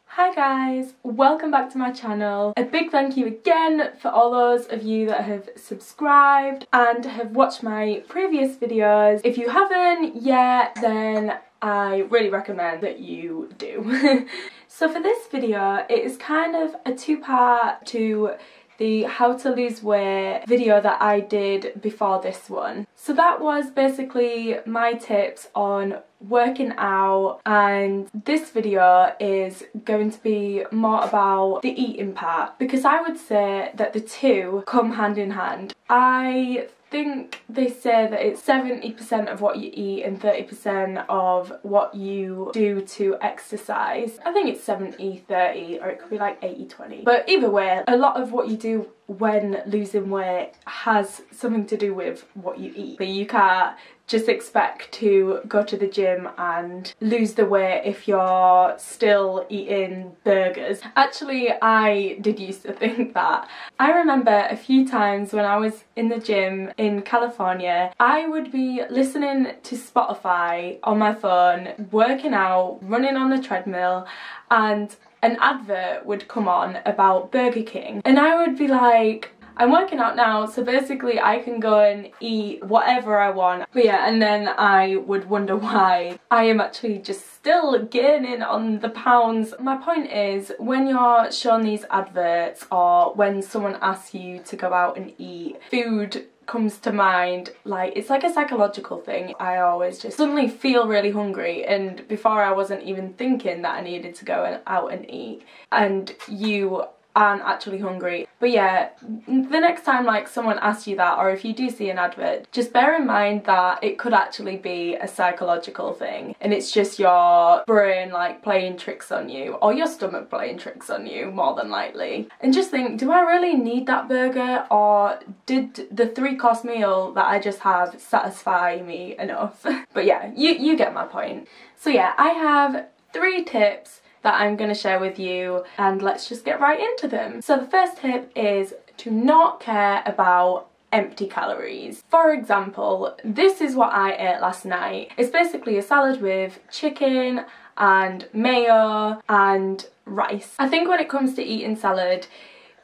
Hi guys, welcome back to my channel. A big thank you again for all those of you that have subscribed and have watched my previous videos. If you haven't yet, then I really recommend that you do. So for this video, it is kind of a two-part to the how to lose weight video that I did before this one. So that was basically my tips on working out, and this video is going to be more about the eating part, because I would say that the two come hand in hand. I think they say that it's 70% of what you eat and 30% of what you do to exercise. I think it's 70-30, or it could be like 80-20. But either way, a lot of what you do when losing weight has something to do with what you eat. But you can't just expect to go to the gym and lose the weight if you're still eating burgers. Actually, I did used to think that. I remember a few times when I was in the gym in California, I would be listening to Spotify on my phone, working out, running on the treadmill, and an advert would come on about Burger King, and I would be like, I'm working out now, so basically I can go and eat whatever I want. But yeah, and then I would wonder why I am actually just still gaining on the pounds. My point is, when you're shown these adverts or when someone asks you to go out and eat, food comes to mind. Like, it's like a psychological thing. I always just suddenly feel really hungry, and before I wasn't even thinking that I needed to go out and eat, and you aren't actually hungry. But yeah, the next time like someone asks you that, or if you do see an advert, just bear in mind that it could actually be a psychological thing, and it's just your brain like playing tricks on you, or your stomach playing tricks on you more than likely. And just think, do I really need that burger, or did the 3-course meal that I just had satisfy me enough? But yeah, you get my point. So yeah, I have 3 tips that I'm going to share with you, and let's just get right into them. So the first tip is to not care about empty calories. For example, this is what I ate last night. It's basically a salad with chicken and mayo and rice. I think when it comes to eating salad,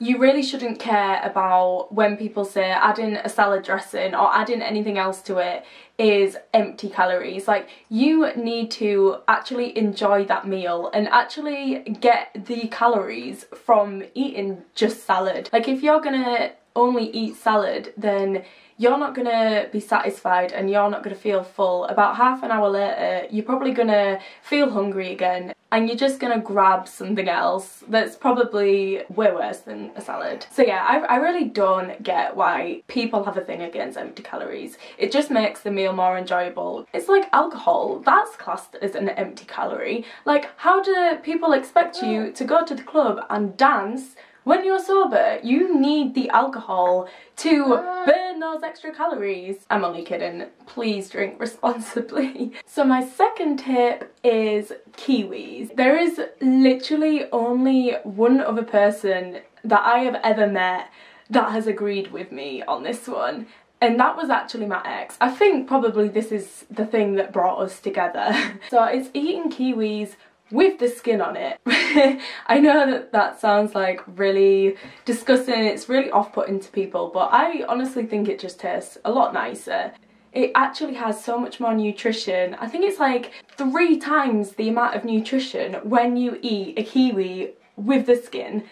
you really shouldn't care about when people say adding a salad dressing or adding anything else to it is empty calories. Like, you need to actually enjoy that meal and actually get the calories from eating just salad. Like, if you're gonna only eat salad, then you're not gonna be satisfied and you're not gonna feel full. About half an hour later, you're probably gonna feel hungry again, and you're just gonna grab something else that's probably way worse than a salad. So yeah, I really don't get why people have a thing against empty calories. It just makes the meal more enjoyable. It's like alcohol, that's classed as an empty calorie. Like, how do people expect you to go to the club and dance when you're sober? You need the alcohol to burn those extra calories. I'm only kidding. Please drink responsibly. So my second tip is kiwis. There is literally only one other person that I have ever met that has agreed with me on this one, and that was actually my ex. I think probably this is the thing that brought us together. So it's eating kiwis with the skin on it. I know that that sounds like really disgusting, it's really off-putting to people, but I honestly think it just tastes a lot nicer. It actually has so much more nutrition. I think it's like 3 times the amount of nutrition when you eat a kiwi with the skin.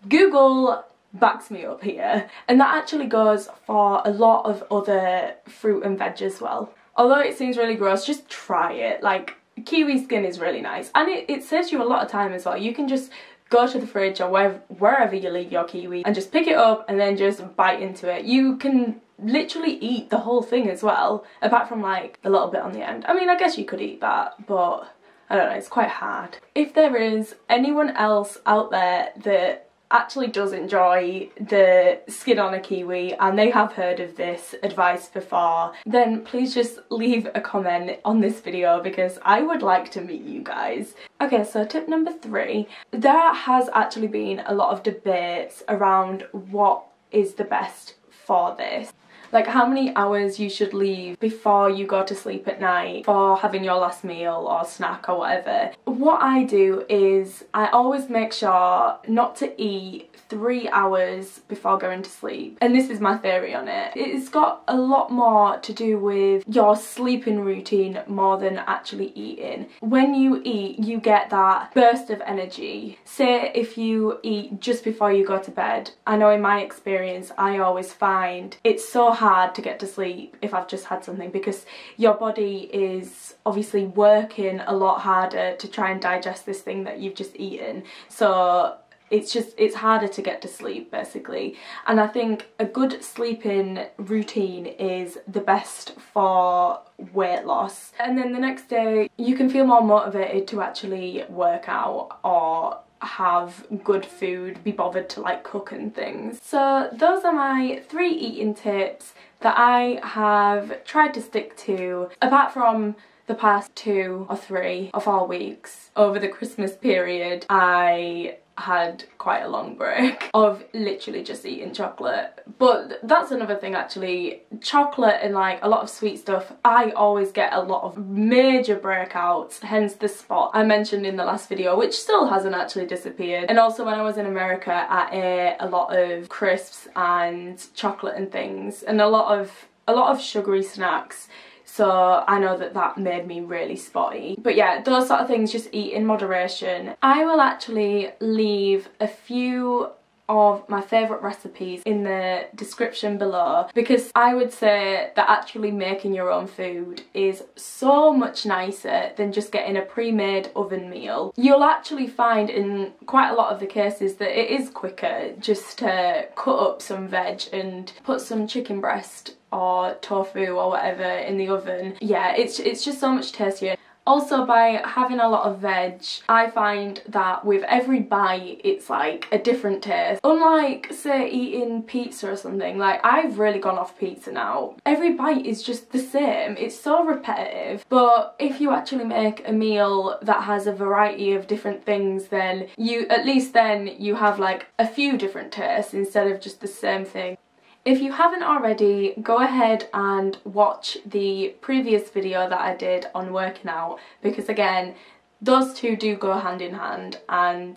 Google backs me up here, and that actually goes for a lot of other fruit and veg as well. Although it seems really gross, just try it. Like, kiwi skin is really nice, and it saves you a lot of time as well. You can just go to the fridge or wherever you leave your kiwi and just pick it up and then just bite into it. You can literally eat the whole thing as well, apart from like a little bit on the end. I mean, I guess you could eat that, but I don't know, it's quite hard. If there is anyone else out there that actually does enjoy the skin on a kiwi and they have heard of this advice before, then please just leave a comment on this video, because I would like to meet you guys. Okay, so tip number 3. There has actually been a lot of debates around what is the best for this. like how many hours you should leave before you go to sleep at night for having your last meal or snack or whatever. What I do is I always make sure not to eat 3 hours before going to sleep, and this is my theory on it. It's got a lot more to do with your sleeping routine more than actually eating. When you eat, you get that burst of energy. Say if you eat just before you go to bed, I know in my experience I always find it's so hard to get to sleep if I've just had something, because your body is obviously working a lot harder to try and digest this thing that you've just eaten, so it's harder to get to sleep basically. And I think a good sleeping routine is the best for weight loss, and then the next day you can feel more motivated to actually work out or have good food, be bothered to like cook and things. So those are my 3 eating tips that I have tried to stick to, apart from the past 2 or 3 or 4 weeks over the Christmas period. I had quite a long break of literally just eating chocolate. But that's another thing actually, chocolate and like a lot of sweet stuff, I always get a lot of major breakouts, hence the spot I mentioned in the last video, which still hasn't actually disappeared. And also when I was in America, I ate a lot of crisps and chocolate and things, and a lot of sugary snacks. So I know that that made me really spotty. But yeah, those sort of things, just eat in moderation. I will actually leave a few of my favourite recipes in the description below, because I would say that actually making your own food is so much nicer than just getting a pre-made oven meal. You'll actually find in quite a lot of the cases that it is quicker just to cut up some veg and put some chicken breast or tofu or whatever in the oven. Yeah, it's just so much tastier. Also, by having a lot of veg, I find that with every bite it's like a different taste. Unlike say eating pizza or something, like I've really gone off pizza now. Every bite is just the same, it's so repetitive. But if you actually make a meal that has a variety of different things, then at least then you have like a few different tastes instead of just the same thing. If you haven't already, go ahead and watch the previous video that I did on working out, because again, those two do go hand in hand, and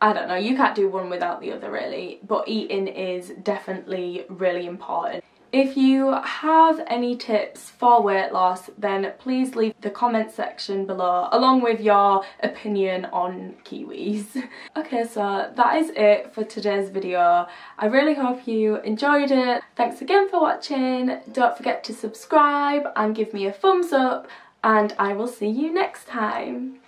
I don't know, you can't do one without the other really, but eating is definitely really important. If you have any tips for weight loss, then please leave the comment section below, along with your opinion on kiwis. Okay, so that is it for today's video. I really hope you enjoyed it. Thanks again for watching. Don't forget to subscribe and give me a thumbs up, and I will see you next time.